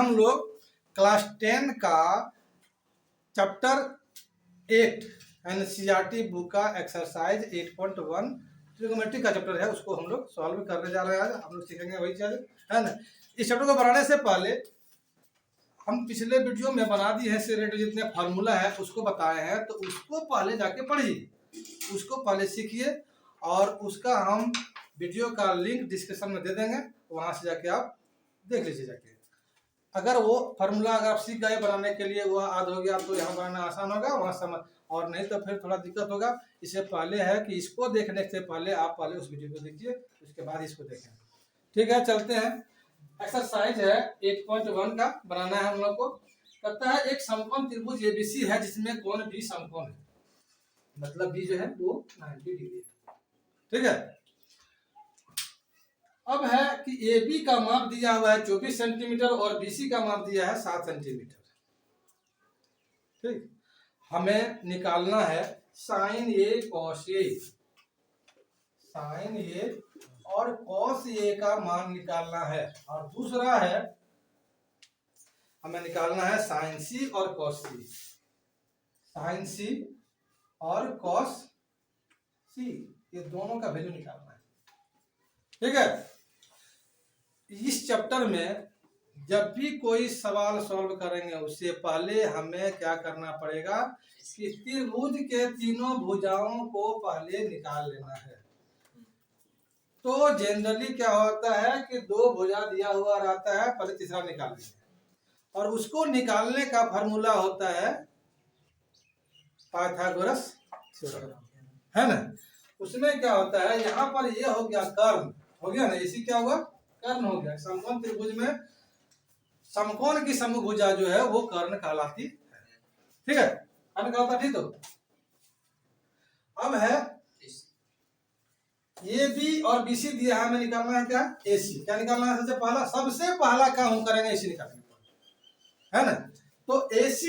हम लोग क्लास 10 का चैप्टर 8 एनसीईआरटी बुक का एक्सरसाइज 8.1 ट्रिग्नोमेट्री का चैप्टर है, उसको हम लोग सॉल्व करने जा रहे हैं। आज हम लोग सीखेंगे वही चीज है ना। इस चैप्टर को बनाने से पहले हम पिछले वीडियो में बना दिए हैं, से रेट जितने फार्मूला है उसको बताए हैं, तो उसको पहले जाके पढ़िए, उसको पहले सीखिए और उसका हम वीडियो का लिंक डिस्क्रिप्शन में दे देंगे, वहां से जाके आप देख लीजिए जाके। अगर वो फार्मूला अगर आप सीख गए बनाने के लिए, वो याद हो गया तो यहाँ बनाना आसान होगा, वहाँ समझ, और नहीं तो फिर थोड़ा दिक्कत होगा। इससे पहले है कि इसको देखने से पहले आप पहले उस वीडियो को देखिए, उसके बाद इसको देखें। ठीक है, चलते हैं। एक्सरसाइज है 8.1 का बनाना है हम लोग को। कहता है एक समकोण त्रिभुज एबीसी है जिसमें कोण बी समकोण है, मतलब बी जो है वो 90 डिग्री है। ठीक है, अब है कि AB का माप दिया हुआ है 24 सेंटीमीटर और BC का माप दिया है 7 सेंटीमीटर। ठीक, हमें निकालना है sine A cos A, sine A और कॉस A का मान निकालना है, और दूसरा है हमें निकालना है साइन C और कॉस C, साइन C और कॉस C, ये दोनों का वैल्यू निकालना है। ठीक है, इस चैप्टर में जब भी कोई सवाल सॉल्व करेंगे उससे पहले हमें क्या करना पड़ेगा कि त्रिभुज के तीनों भुजाओं को पहले निकाल लेना है। तो जनरली क्या होता है कि दो भुजा दिया हुआ रहता है, पहले तीसरा निकाल लेंगे, और उसको निकालने का फार्मूला होता है पाइथागोरस थ्योरम, है ना। उसमें क्या होता है, यहाँ पर ये हो गया कर्ण, हो गया ना, इसी क्या हुआ कर्ण हो गया। समकोण त्रिभुज में समकोण की समभुजा जो है वो कर्ण कहलाती है। ठीक है, कर्ण कहलाता, ठीक। तो अब है AB और BC दिया है, हमें निकालना है क्या AC। क्या निकालना है, सबसे पहला काम हम करेंगे AC निकालने का, है ना। तो AC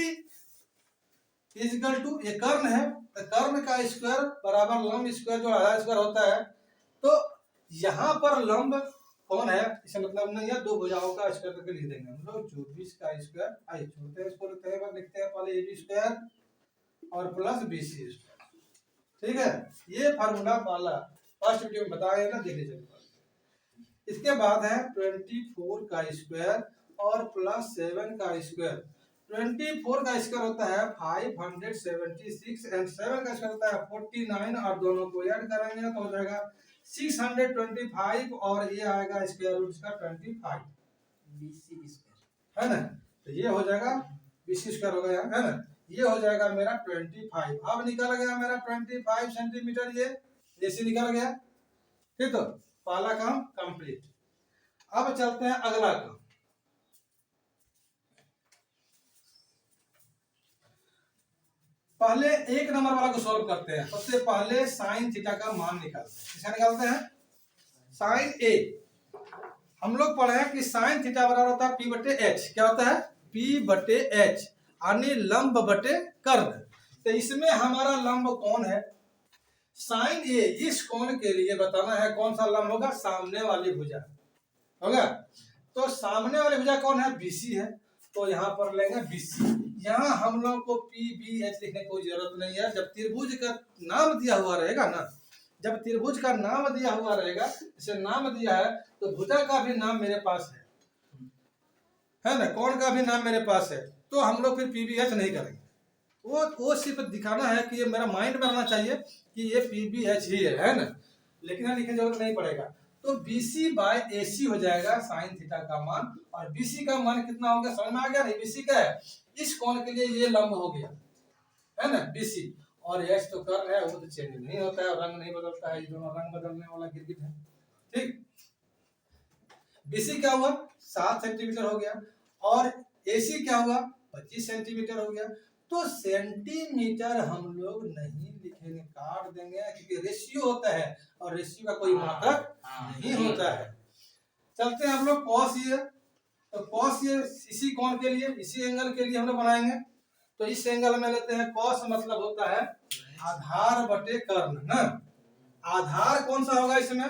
इक्वल टू, ये कर्ण है, तो कर्ण का स्क्वायर बराबर लंब स्क्वायर जो आधा स्क्वायर होता है। तो यहाँ पर लंब कौन है, इसका मतलब नहीं है, दो भुजाओं का स्क्वायर करके लिख देंगे हम लोग। 24 का स्क्वायर, आई छोड़ते हैं इसको, लिखते हैं पहले AB स्क्वायर और प्लस BC स्क्वायर। ठीक है, ये फार्मूला पहला फर्स्ट वीडियो में बताया ना, देख लीजिए। इसके बाद है 24 का स्क्वायर और प्लस 7 का स्क्वायर। 24 का स्क्वायर होता है 576 एंड 7 का स्क्वायर होता है 49, और दोनों को ऐड करेंगे तो हो जाएगा 625, और ये आएगा स्क्वायर रूट इसका 25 BC स्क्वायर, है ना। तो ये हो जाएगा BC स्क्वायर हो गया, है ना। ये हो जाएगा मेरा 25। अब निकल गया मेरा 25 सेंटीमीटर, ये AC निकल गया। ठीक, तो पहला काम कंप्लीट। अब चलते हैं अगला काम। पहले एक नंबर वाला को सॉल्व करते हैं। सबसे पहले साइन थीटा का मान निकालते हैं। किसका निकालते हैं, साइन A। हम लोग पढ़े हैं कि साइन थीटा बराबर होता है P/H। क्या होता है, P/H, यानी लंब बटे कर्ण। तो इसमें हमारा लंब कौन है, साइन A। इस कोण के लिए बताना है कौन सा लंब होगा, सामने वाली भुजा होगा। तो सामने वाली भुजा कौन है, BC है, तो यहाँ पर लेंगे BC। यहाँ हम लोग को PBH लिखने की कोई जरूरत नहीं है। जब त्रिभुज का नाम दिया हुआ रहेगा ना, जब त्रिभुज का नाम दिया हुआ रहेगा, जैसे नाम दिया है तो भुजा का भी नाम मेरे पास है ना, कोण का भी नाम मेरे पास है, तो हम लोग फिर PBH नहीं करेंगे। वो सिर्फ दिखाना है कि ये मेरा माइंड में रहना चाहिए कि ये PBH ही है ना, लेकिन लिखने की जरूरत नहीं पड़ेगा। तो BC/AC हो जाएगा साइन थीटा का मान, और BC का मान कितना हो गया, समझ में आ गया नहीं। BC का है, इस कोण के लिए ये लंब हो गया, है ना, BC। और H तो कर्ण है, वो तो चेंज नहीं होता है, रंग नहीं बदलता है, ये दोनों रंग बदलने वाला गिरगिट है। ठीक, BC क्या हुआ 7 सेंटीमीटर हो गया, और AC क्या हुआ 25 सेंटीमीटर हो गया। तो सेंटीमीटर हम लोग नहीं लिखेंगे, काट देंगे, क्योंकि रेशियो होता है और रेशियो का कोई मात्रक नहीं होता है। चलते हैं हम लोग कॉस ये, तो कॉस ये इसी कोण के लिए, इसी एंगल के लिए हम लोग बनाएंगे। तो इस एंगल में लेते हैं कॉस, मतलब होता है आधार बटे कर्ण ना। आधार कौन सा होगा इसमें,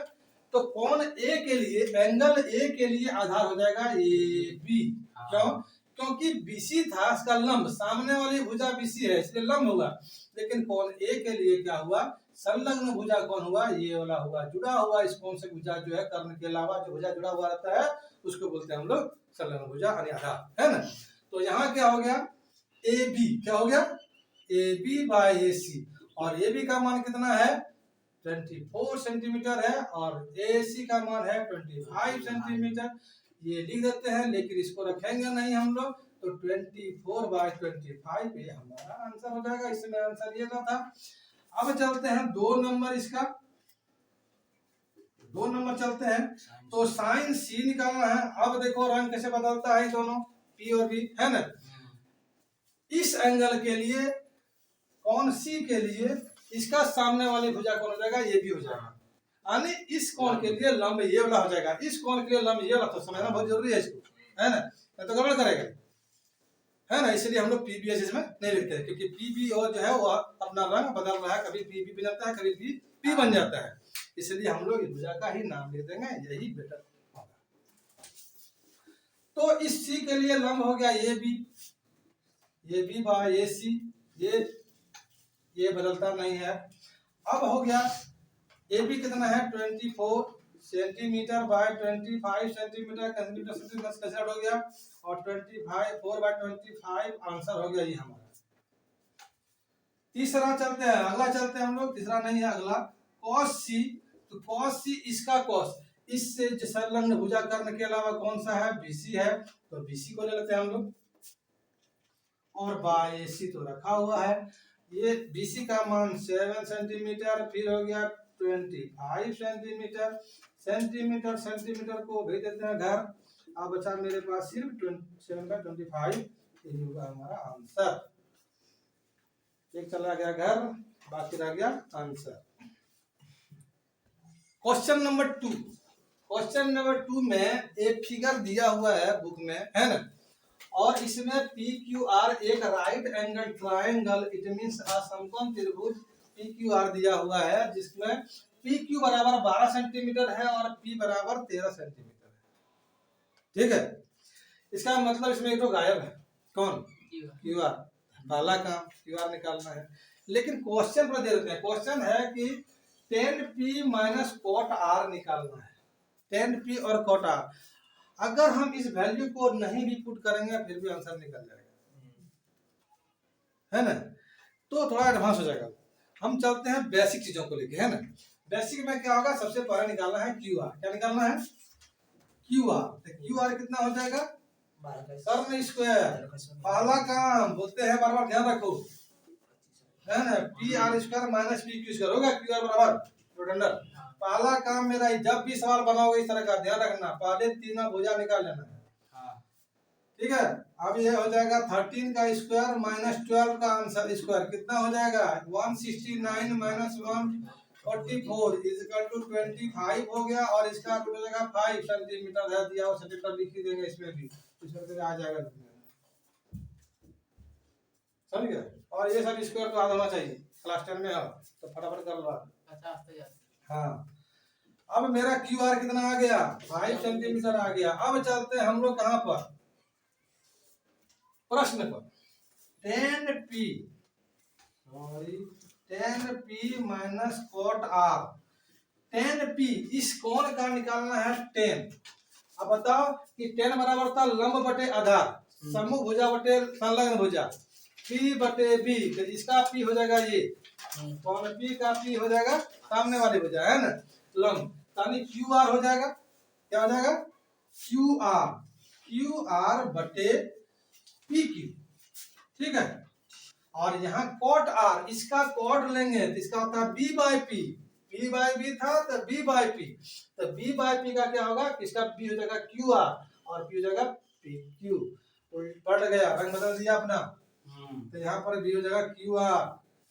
तो कौन ए के लिए, एंगल ए के लिए आधार हो जाएगा ए बी। क्यों? क्योंकि बीसी था, इसका लंब, सामने वाली भुजा बीसी है इसलिए लंब होगा, लेकिन कौन ए के लिए क्या हुआ, संलग्न भुजा कौन हुआ, ये वाला हुआ, जुड़ा हुआ इस कौन से भुजा जो है, कर्ण के अलावा जो भुजा जुड़ा हुआ रहता है उसको बोलते हैं हम लोग संलग्न भुजा यानी आधार, है ना। तो यहाँ क्या हो गया, ए बी क्या हो गया, ए बी बाय ए सी, और ए बी का मान कितना है 24 सेंटीमीटर है, और ए सी का मान है 25 सेंटीमीटर। ये लिख देते हैं, लेकिन इसको रखेंगे नहीं हम लोग, तो 24/25 ये हमारा आंसर हो जाएगा। इसमें आंसर ये था। अब चलते हैं 2 नंबर, इसका 2 नंबर चलते हैं। तो साइन सी निकालना है। अब देखो रंग कैसे बदलता है, दोनों पी और बी, है ना। इस एंगल के लिए, कौन सी के लिए, इसका सामने वाली भुजा कौन हो जाएगा, ये भी हो जाएगा, यानी इस कोण के लिए लंब ये वाला हो जाएगा, इस कोण के लिए लंब ये वाला, तो समझना बहुत जरूरी है इसको, है ना, नहीं तो गड़बड़ करेगा, है ना। इसलिए हम लोग पीबीएस इसमें नहीं लिखते हैं, क्योंकि पीबी और जो है वो अपना रंग बदल रहा है, कभी पीबी बन जाता है, कभी पी बन जाता है, इसलिए हम लोग इस भुजा का ही नाम लिख देंगे, यही बेटर होगा। तो इस सी के लिए लंब हो गया ये बी बाय ए सी, ये बदलता नहीं है। अब हो गया ए बी कितना है 24 सेंटीमीटर बाय 25 सेंटीमीटर, कैंसिल हो गया, और 4/25 आंसर हो गया ये हमारा। तीसरा चलते हैं, अगला चलते हैं हम लोग, तीसरा नहीं है अगला, कॉस सी। तो कॉस सी इसका कॉस, इससे संलग्न भुजा कर्ण के अलावा कौन सा है, बीसी है, तो बीसी को ले लेते हैं हम लोग, और बाय ए सी तो रखा हुआ है। ये बीसी का मान 7 सेंटीमीटर, फिर हो गया 25 सेंटीमीटर, सेंटीमीटर को भेज देते हैं घर। अब बचा मेरे पास सिर्फ 7/25, यही होगा हमारा आंसर। एक चला गया घर, बाकी रह गया answer. Question number 2, question number 2 में एक फिगर दिया हुआ है बुक में, है ना, और इसमें पी क्यू आर एक right angle triangle, it means असमकोण त्रिभुज पी क्यू आर दिया हुआ है, जिसमें पी क्यू बराबर 12 सेंटीमीटर है और पी बराबर 13 सेंटीमीटर है, ठीक है। इसका मतलब इसमें एक तो गायब है, कौन, क्यू आर, पहला काम क्यू आर निकालना है, लेकिन क्वेश्चन पर दे देते हैं, क्वेश्चन है कि 10p माइनस कॉट आर निकालना है, 10p और कॉट आर। अगर हम इस वैल्यू को नहीं भी पुट करेंगे फिर भी आंसर निकल जाएगा, है ना। तो थोड़ा एडवांस हो जाएगा। हम चलते हैं बेसिक चीजों को लेके, है ना। बेसिक में क्या होगा, सबसे पहले निकालना है क्यू आर। क्या निकालना है, क्यू आर। तो क्यू आर कितना हो जाएगा, कर्ण स्क्वायर, पहला काम बोलते हैं, बार बार ध्यान रखो, है ना, P R square minus P Q square होगा, क्यू आर बराबर रोटेंडर। पहला काम मेरा, जब भी सवाल बनाओगे इस तरह का ध्यान रखना, पहले तीनों भुजा निकाल लेना है, ठीक है। अब ये हो जाएगा 13 का स्क्वायर माइनस 12 का आंसर स्क्वायर कितना हो जाएगा, 169 माइनस 144 इज इक्वल टू 25 हो गया, और इसका रूट हो जाएगा 5 सेंटीमीटर है दिया हुआ, सेंटीमीटर लिख ही देंगे इसमें भी, इसमें आ जाएगा, समझ गए। और ये सब स्क्वायर तो याद होना चाहिए, क्लास 10 में हो तो फटाफट कर लो। हाँ, अब मेरा क्यू आर कितना आ गया, 5 सेंटीमीटर आ गया। अब चलते हैं हम लोग कहाँ पर, प्रश्न पर। 10p minus cot R, 10p इस कोण का निकालना है 10। अब बताओ कि 10 बराबर था लंब बटे आधार, समूह भुजा बटे संलग्न भुजा, p बटे b, तो इसका p हो जाएगा ये, कौन p का p हो जाएगा सामने वाली भुजा, है ना, लंब, यानी क्यू आर हो जाएगा, क्या हो जाएगा, क्यू आर बटे पी क्यू, ठीक है। और यहाँ कॉट आर, इसका कॉट लेंगे तो इसका होता है B by P, B by B था तो बी बाई पी, तो बी बाई पी का क्या होगा, इसका बी हो जाएगा क्यू आर और पी हो जाएगा पी क्यू, पलट गया, रंग बदल दिया अपना, तो यहाँ पर बी हो जाएगा क्यू आर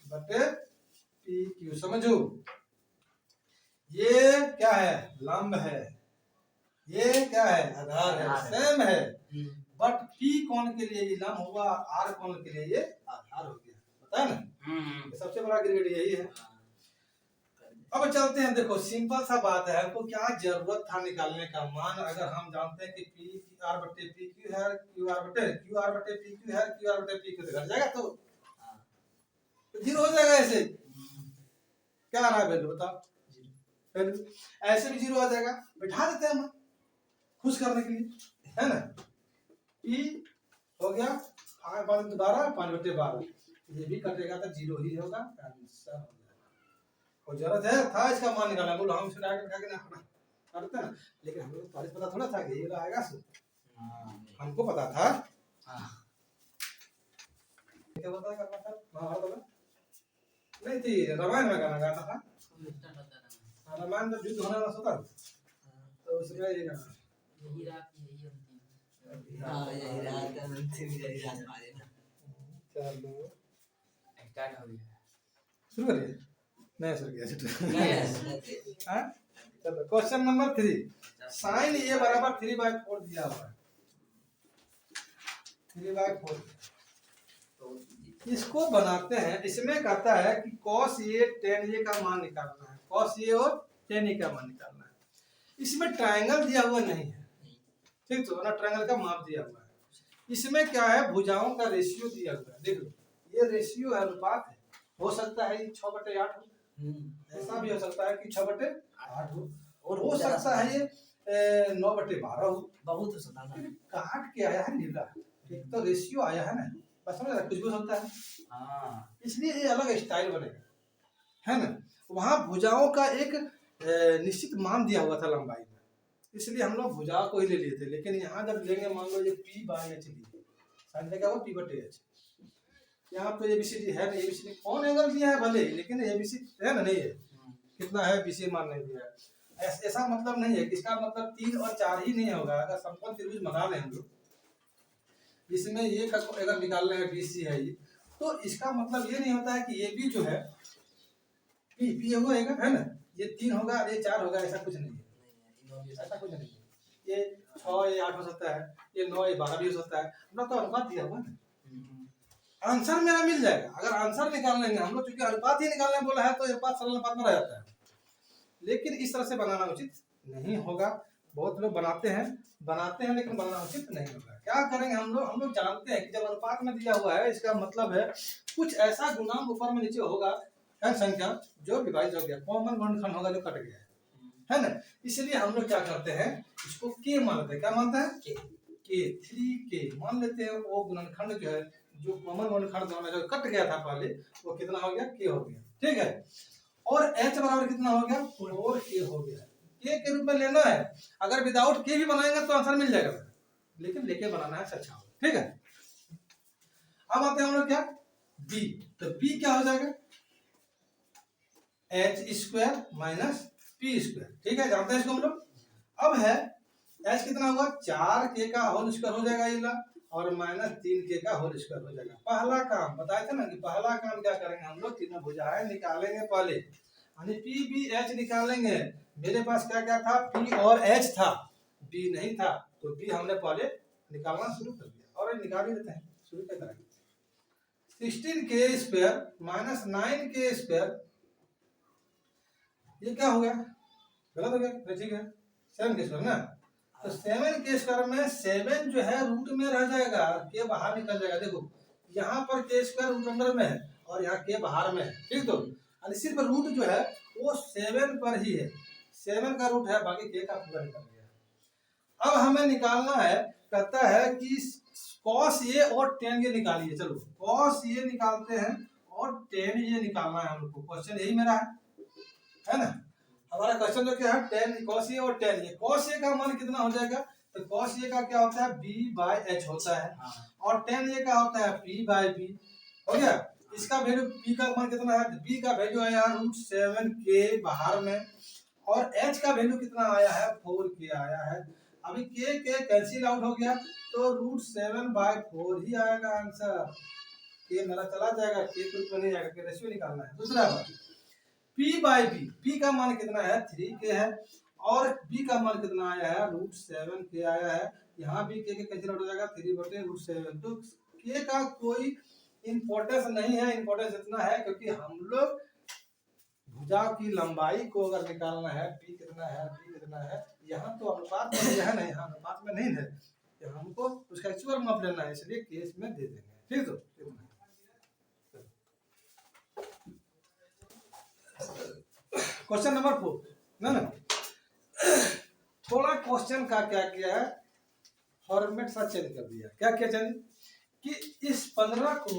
बटे पी क्यू। समझो, ये क्या है, लंब है, ये क्या है, आधार है, सेम है, बट पी कोण के लिए ये लंब हुआ, आर कोण के लिए ये आधार हो गया, पता है ना। सबसे बड़ा ग्रेड यही है। अब चलते हैं, देखो सिंपल सा बात है, हमको क्या जरूरत था निकालने का मान, अगर हम जानते हैं कि पी आर बटे पी क्यू है, क्यू आर बटे पी क्यू है, क्यू आर बटे पी क्यू घट जाएगा तो जीरो हो जाएगा। ऐसे क्या आ रहा है वैल्यू बताओ, वैल्यू ऐसे भी जीरो आ जाएगा, बैठा देते हैं हम खुश करने के लिए, है ना। पी हो गया 5/12, ये भी कटेगा तो जीरो ही होगा, आंसर हो जाएगा। और जरूरत है था इसका मान निकालना, बोलो हम इसको डायरेक्ट उठा के ना करते ना, लेकिन हम लोग को पता थोड़ा था कि ये आएगा सो, हमको पता था क्या पता करना था, महाभारत में नहीं थी, रामायण में गाना गाता था, रामायण में युद्ध होने वाला होता तो उसमें ये गाना यही रात यही अंतिम। हाँ यही रात अंतिम, यही रात हमारे ना। चलो स्टार्ट हो गया, शुरू करिए, नहीं शुरू किया नहीं हाँ चलो क्वेश्चन नंबर 3, साइन ए बराबर 3/4 दिया हुआ है, 3/4 इसको बनाते हैं। इसमें कहता है कि cos a tan a का मान निकालना है, cos a और tan a का मान निकालना है। इसमें ट्रायंगल दिया हुआ नहीं है, ठीक तो ना, ट्रायंगल का माप दिया हुआ है। इसमें क्या है, भुजाओं का रेशियो दिया हुआ है, देख लो ये रेशियो है, अनुपात है, हो सकता है 6/8 हो, ऐसा भी हो सकता है कि 6/8 हो, और हो सकता है ये 9/12 हो, बहुत हो सकता है। काट के आया है नीला, एक तो रेशियो आया है ना, बस समझ रहे, कुछ भी हो सकता है, हाँ इसलिए ये अलग स्टाइल बनेगा, है ना। वहाँ भुजाओं का एक निश्चित मान दिया हुआ था लंबाई में, इसलिए हम लोग भुजा को ही ले लिए थे। लेकिन यहाँ जब लेंगे, मान लो ये p/h लिए, साइन क्या होगा p/h, यहाँ तो ABCD है ना, ABCD कौन एंगल दिया है भले, लेकिन ABCD है ना, नहीं है, कितना है BC मान नहीं दिया है। ऐसा मतलब नहीं है कि इसका मतलब 3 और 4 ही नहीं होगा। अगर समकोण त्रिभुज बना लें हम लोग, इसमें ये अगर निकाल रहे हैं BC है ये, तो इसका मतलब ये नहीं होता है कि ये भी जो है P होगा है ना, ये 3 होगा और ये 4 होगा, ऐसा कुछ नहीं है, ऐसा कुछ नहीं है। ये 6 ये 8 हो सकता है, ये 9 ये 12 भी हो सकता है, अपना तो अनुपात दिया हुआ है, आंसर मेरा मिल जाएगा। अगर आंसर निकाल लेंगे हम लोग, क्योंकि अनुपात ही निकालने बोला है तो अनुपात सरल अनुपात में रह जाता है, लेकिन इस तरह से बनाना उचित नहीं होगा। बहुत लोग बनाते हैं लेकिन बनाना उचित नहीं होगा। क्या करेंगे हम लोग जानते हैं कि जब अनुपात में दिया हुआ है, इसका मतलब है कुछ ऐसा गुणांक ऊपर में नीचे होगा, है संख्या जो विभाजित हो गया, कॉमन गुणनखंड होगा जो कट गया है ना। इसलिए हम लोग क्या करते हैं, इसको के मान लेते हैं, क्या मानते हैं के 3k मान लेते हैं। वो गुणनखंड जो है, जो कॉमन गुणनखंड जो कट गया था पहले, वो कितना हो गया, के हो गया, ठीक है। और h बराबर कितना हो गया, 4k हो गया। के रूप में लेना है, अगर विदाउट के भी बनाएंगे तो आंसर मिल जाएगा, लेकिन लेके बनाना है अच्छा, ठीक है। अब आते हैं हम लोग क्या, b, तो b क्या हो जाएगा, h² - p², ठीक है, जानते हैं इसको हम लोग। अब है h कितना हुआ, 4k का होल स्क्वायर हो जाएगा ये ला, और -3k का होल स्क्वायर हो जाएगा। पहला काम बताए थे ना कि पहला काम क्या करेंगे हम लोग, तीनों भुजाएं निकालेंगे पहले, यानी p b h निकालेंगे। मेरे पास क्या क्या था, p और h था, b नहीं था, तो b हमने पहले निकालना शुरू कर दिया, और निकाल ही देते हैं, शुरू क्या करेंगे। 16k² - 9k², ये क्या हो गया, गलत हो गया, ठीक है, 7k² ना, तो 7k² में 7 जो है रूट में रह जाएगा, के बाहर निकल जाएगा। देखो यहाँ पर k² रूट अंदर में है और यहाँ के बाहर में है, ठीक, तो सिर्फ रूट जो है वो 7 पर ही है, 7 का रूट है, बाकी के का पूरा निकल गया। अब हमें निकालना है, कहता है कि cos a और tan a निकालिए। चलो cos a निकालते हैं और tan a निकालना है हम लोग को, क्वेश्चन यही मेरा है ना। हमारा क्वेश्चन जो क्या है, tan cos a और tan a, cos a का मान कितना हो जाएगा, तो cos a का क्या होता है, b/h होता है, और tan a का होता है p/b, हो गया। इसका वैल्यू p का मान कितना है, b का वैल्यू आया है √7k बाहर में, और h का वैल्यू कितना आया है, 4k आया है। अभी k कैंसिल आउट हो गया, तो √7/4 ही आएगा आंसर, k मेरा चला जाएगा, k के रूप में नहीं जाएगा, के रेशियो निकालना है। दूसरा बात, p/b, p का मान कितना है, 3k है, और b का मान कितना आया है, √7k आया है। यहाँ भी k कैंसिल आउट हो जाएगा, 3/√7, तो k का कोई इंपॉर्टेंस नहीं है। इंपॉर्टेंस इतना है क्योंकि हम लोग भुजा की लंबाई को अगर निकालना है, पी कितना है, पी कितना है, यहाँ तो अनुपात में है नहीं, यहाँ अनुपात में नहीं है, यहाँ हमको उसका एक्चुअल माप लेना है, इसलिए केस में दे देंगे। ठीक तो क्वेश्चन नंबर 4 ना थोड़ा क्वेश्चन का क्या किया है, फॉर्मेट सा चेंज कर दिया। क्या क्या चेंज कि इस 15 को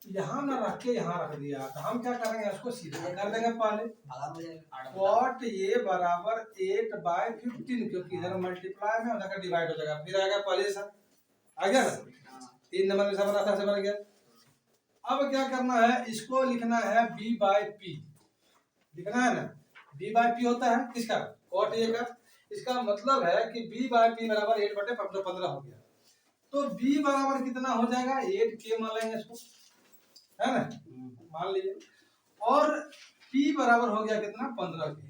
यहाँ ना रख के यहाँ रख दिया, तो हम क्या करेंगे, इसको सीधा कर देंगे पहले। कॉट ये बराबर 8/15, क्योंकि इधर मल्टीप्लाई में उधर डिवाइड हो जाएगा, फिर आएगा पहले से आ गया ना, 3 नंबर में बना था से बन गया। अब क्या करना है, इसको लिखना है b/p, लिखना है ना, b/p होता है किसका, कॉट ए का। इसका मतलब है कि b/p बराबर 8/15 हो गया। तो b बराबर कितना हो जाएगा, 8k मान लेंगे इसको, है ना, मान लीजिए। और p बराबर हो गया कितना, 15k।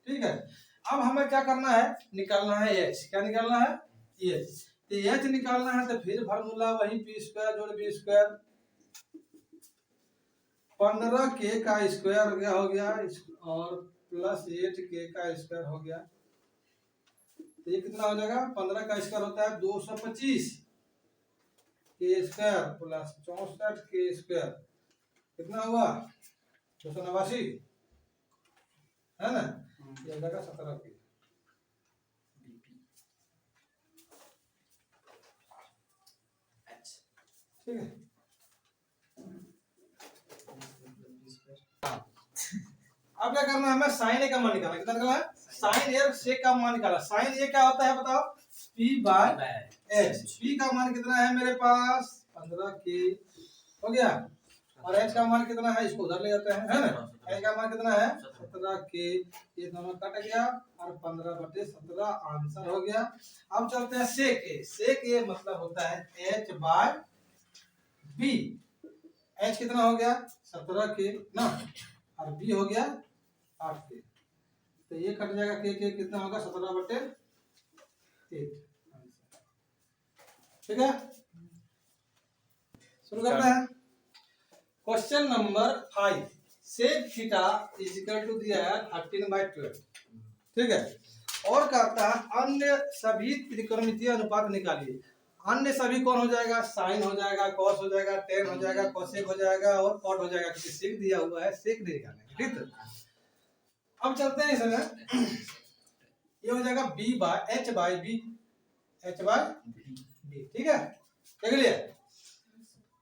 ठीक है, अब हमें क्या करना है, निकालना है h। क्या निकालना है, h। तो h निकालना है तो फिर फार्मूला वही p² जोड़ b², 15k का स्क्वायर हो गया और प्लस 8k का स्क्वायर हो गया। तो ये कितना हो जाएगा, 15 का स्क्वायर होता है 225 के स्क्वायर प्लस 64 के स्क्वायर, कितना हुआ 289, है ना, ये हो जाएगा 17 के। ठीक है, अब क्या करना है, हमें साइन ए का मान निकालना है। कितना निकालना है, साइन ए से का मान निकाला। साइन ए क्या होता है बताओ, p/h। p का मान कितना है मेरे पास, 15k हो गया, और h का मान कितना है, इसको उधर ले जाते हैं, है ना, h का मान कितना है 17k, ये दोनों कट गया और 15/17 आंसर हो गया। अब चलते हैं सेक ए। सेक ए मतलब होता है h/b। h कितना हो गया 17k ना, और b हो गया 8k, तो ये कट जाएगा, के कितना होगा 17/8। ठीक है, शुरू करते हैं। Question number 5, sec theta is equal to दिया है 13/12। ठीक है, और कहता है अन्य सभी त्रिकोणमितीय अनुपात निकालिए। अन्य सभी कौन हो जाएगा, साइन हो जाएगा, कॉस हो जाएगा, टेन हो जाएगा, कोसेक हो जाएगा और कॉट हो जाएगा, क्योंकि सेक दिया हुआ है, सेक नहीं निकालेंगे। ठीक है, अब चलते हैं इसमें, ये हो जाएगा h/b, h/b। ठीक है, देख लिया।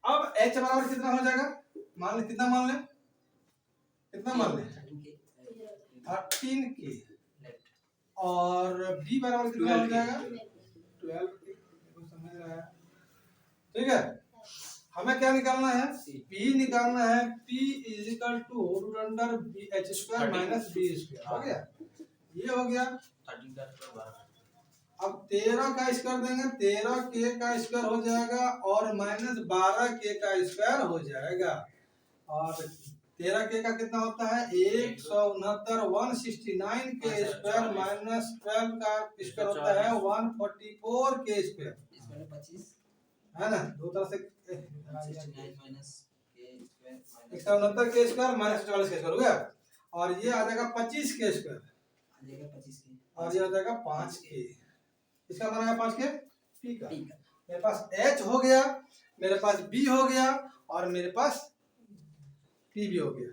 अब h बराबर कितना हो जाएगा, मान ले, कितना मान ले, कितना मान ले 13k, और b बराबर कितना हो जाएगा 12k। समझ रहा है, ठीक है। हमें क्या निकालना है, p निकालना है, p is equal to h² minus b²। हो गया, ये हो गया। अब 13 का स्क्वायर देंगे, 13k का स्क्वायर हो जाएगा और माइनस 12k का स्क्वायर हो जाएगा, और 13k का कितना होता है 169, 169 के स्क्वायर माइनस 12 का स्क्वायर होता है 144 के स्क्वायर, 25 है ना, दो तरह से 169 के स्क्वायर माइनस 40 के स्क्वायर हो गया, और ये आ जाएगा 25 के स्क्वायर, और ये आ जाएगा 5k। इसका मान आया 5k, p का। मेरे पास h हो गया, मेरे पास b हो गया, और मेरे पास p भी हो गया।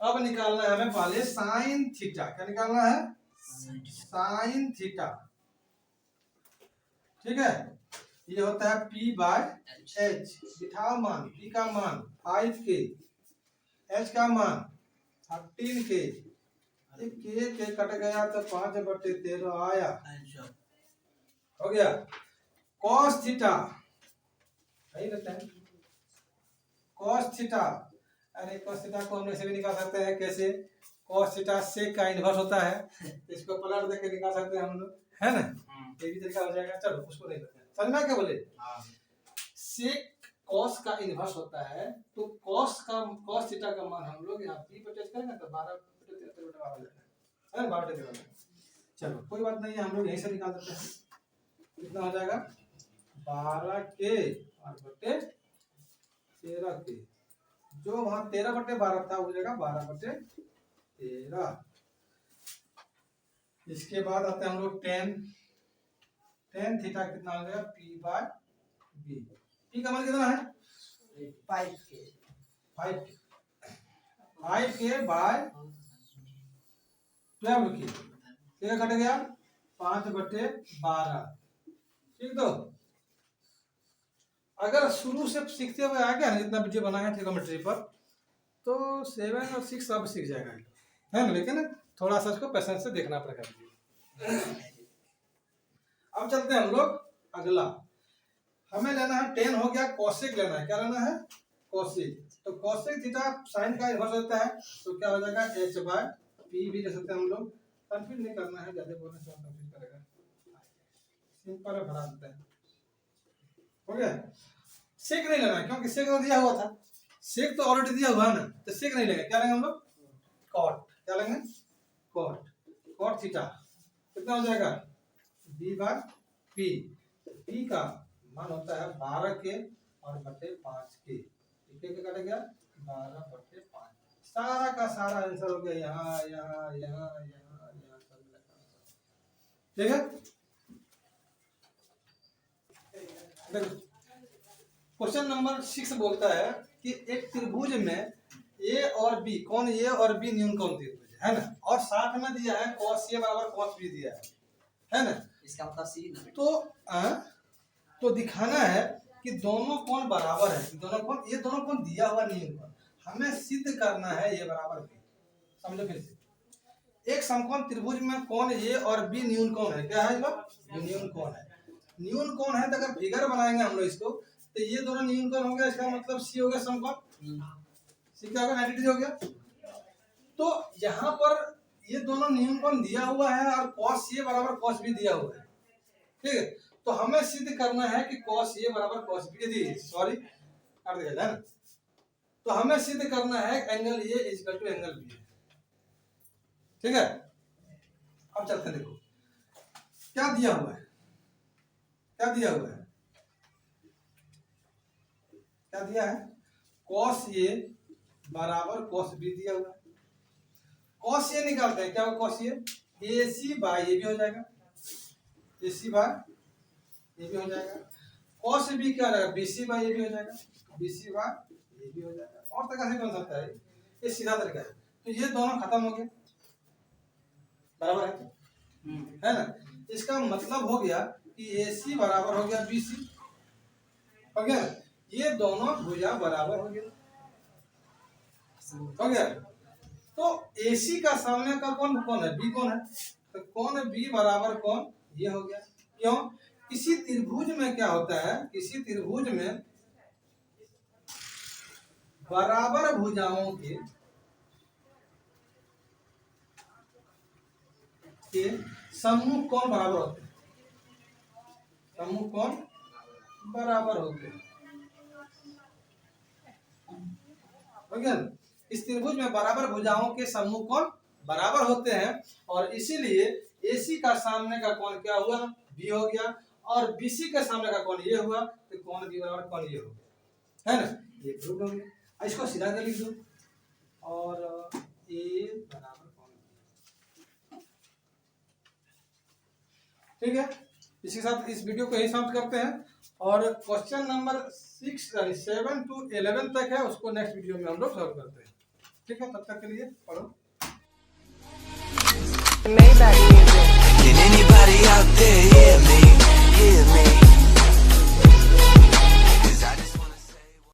अब निकालना है हमें पहले साइन थीटा। क्या निकालना है, साइन थीटा। ठीक है, ये होता है p/h। बिठाओ मान, p का मान 5k, h का मान 13k, के कट गया तो 5/13 आया, हो गया। cos थीटा सही रहता है, cos थीटा, अरे cos थीटा को हम ऐसे भी निकाल सकते हैं, कैसे, cos थीटा सेक का इन्वर्स होता है, इसको पलट देके निकाल सकते हैं हम लोग, है ना, ये भी तरीका हो जाएगा। चलो उसको नहीं करते हैं, समझ में क्या बोले, सेक cos का इन्वर्स होता है, तो cos थीटा का मान हम लोग यहाँ p पर टेस्ट करेंगे तो 12/13 हो जाएगा, है 12/13। चलो कोई बात नहीं है, हम लोग यहीं से निकाल देते हैं। कितना हो जाएगा 12k और बटे 13k, जो वहां 13/12 था वो जगह 12/13। इसके बाद आते हैं हम लोग टेन थीटा कितना हो गया P/B। P का मान कितना है 5K 5K बाय 12K, क्या कट गया 5/12। ठीक, तो अगर शुरू से सीखते हुए आ गया ना जितना वीडियो बनाया ट्रिग्नोमेट्री पर, तो 7 और 6 अब सीख जाएगा, है ना। लेकिन थोड़ा सा इसको पेशेंस से देखना पड़ेगा। अब चलते हैं हम लोग अगला। हमें लेना है 10 हो गया, कोसेक लेना है। क्या लेना है कोसेक। तो कोसेक थीटा साइन का इन्वर्स होता है, तो क्या हो जाएगा H/P भी ले सकते हैं हम लोग। कंफ्यूज नहीं करना है, ज्यादा बोलने से कंफ्यूज करेगा, सिंपल है, बना देते हैं। हो गया। सेक नहीं लेना है क्योंकि सेक तो दिया हुआ था, सेक तो ऑलरेडी दिया हुआ है ना, तो सेक नहीं लेंगे। क्या लेंगे हम लोग कॉट। क्या लेंगे कॉट थीटा कितना हो जाएगा B/P। P का मान होता है 12K और बटे 5K। K कट गया 12/5। सारा का सारा आंसर हो गया यहाँ यहाँ यहाँ यहाँ यहाँ सब लगा। ठीक है, देखो क्वेश्चन नंबर 6 बोलता है कि एक त्रिभुज में ए और बी, कौन ए और बी न्यून कौन त्रिभुज है ना, और साथ में दिया है cos A बराबर cos B दिया है ना। इसका मतलब सी ना। तो दिखाना है कि दोनों कोण बराबर है, दोनों कोण दिया हुआ नहीं हुआ, हमें सिद्ध करना है ये बराबर बी। समझो फिर से, एक समकोण त्रिभुज में कोण ए और बी न्यून कोण है। क्या है न्यून कोण है। न्यून कोण है तो अगर फिगर बनाएंगे हम लोग इसको, तो ये दोनों न्यून कोण हो गया, इसका मतलब सी हो गया समकोण। सी क्या होगा 90 डिग्री हो गया। तो यहाँ पर ये दोनों न्यून कोण दिया हुआ है और cos A बराबर cos B दिया हुआ है। ठीक है, तो हमें सिद्ध करना है कि cos A बराबर cos B दी, सॉरी कर दिया जाए ना। तो हमें सिद्ध करना है angle A equal to angle B। ठीक है, अब चलते हैं। देखो क्या दिया हुआ है, क्या दिया हुआ है, क्या दिया है cos A बराबर cos B दिया हुआ है। cos A निकालते हैं, क्या होगा cos A AC by AB हो जाएगा, AC बाय AB हो जाएगा। cos B क्या हो जाएगा BC बाय AB हो जाएगा, BC बाय AB हो जाएगा। और तरीका से बन सकता है, ये सीधा तरीका है। तो ये दोनों खत्म हो गए, बराबर है ना। इसका मतलब हो गया कि AC बराबर हो गया BC, हो गया। ये दोनों भुजा बराबर हो गया, हो गया। तो AC का सामने का कौन है B कौन है, तो कौन B बराबर कौन ये हो गया। क्यों, किसी त्रिभुज में क्या होता है, किसी त्रिभुज में बराबर भुजाओं के समूह कौन बराबर होते हैं, समूह कौन बराबर होते हैं। हो गया। इस त्रिभुज में बराबर भुजाओं के समूह कोण बराबर होते हैं, और इसीलिए AC का सामने का कोण क्या हुआ B हो गया, और BC के सामने का कोण ये हुआ, तो कोण B बराबर कोण ये हो गया, है ना। ये प्रूव हो गया। इसको सीधा कर लिख दो, और A बराबर कोण B। ठीक है, इसके साथ इस वीडियो को यही समाप्त करते हैं, और क्वेश्चन नंबर 7 to 11 तक है, उसको नेक्स्ट वीडियो में हम लोग सॉल्व करते हैं। ठीक है, तब तक के लिए पढ़ो।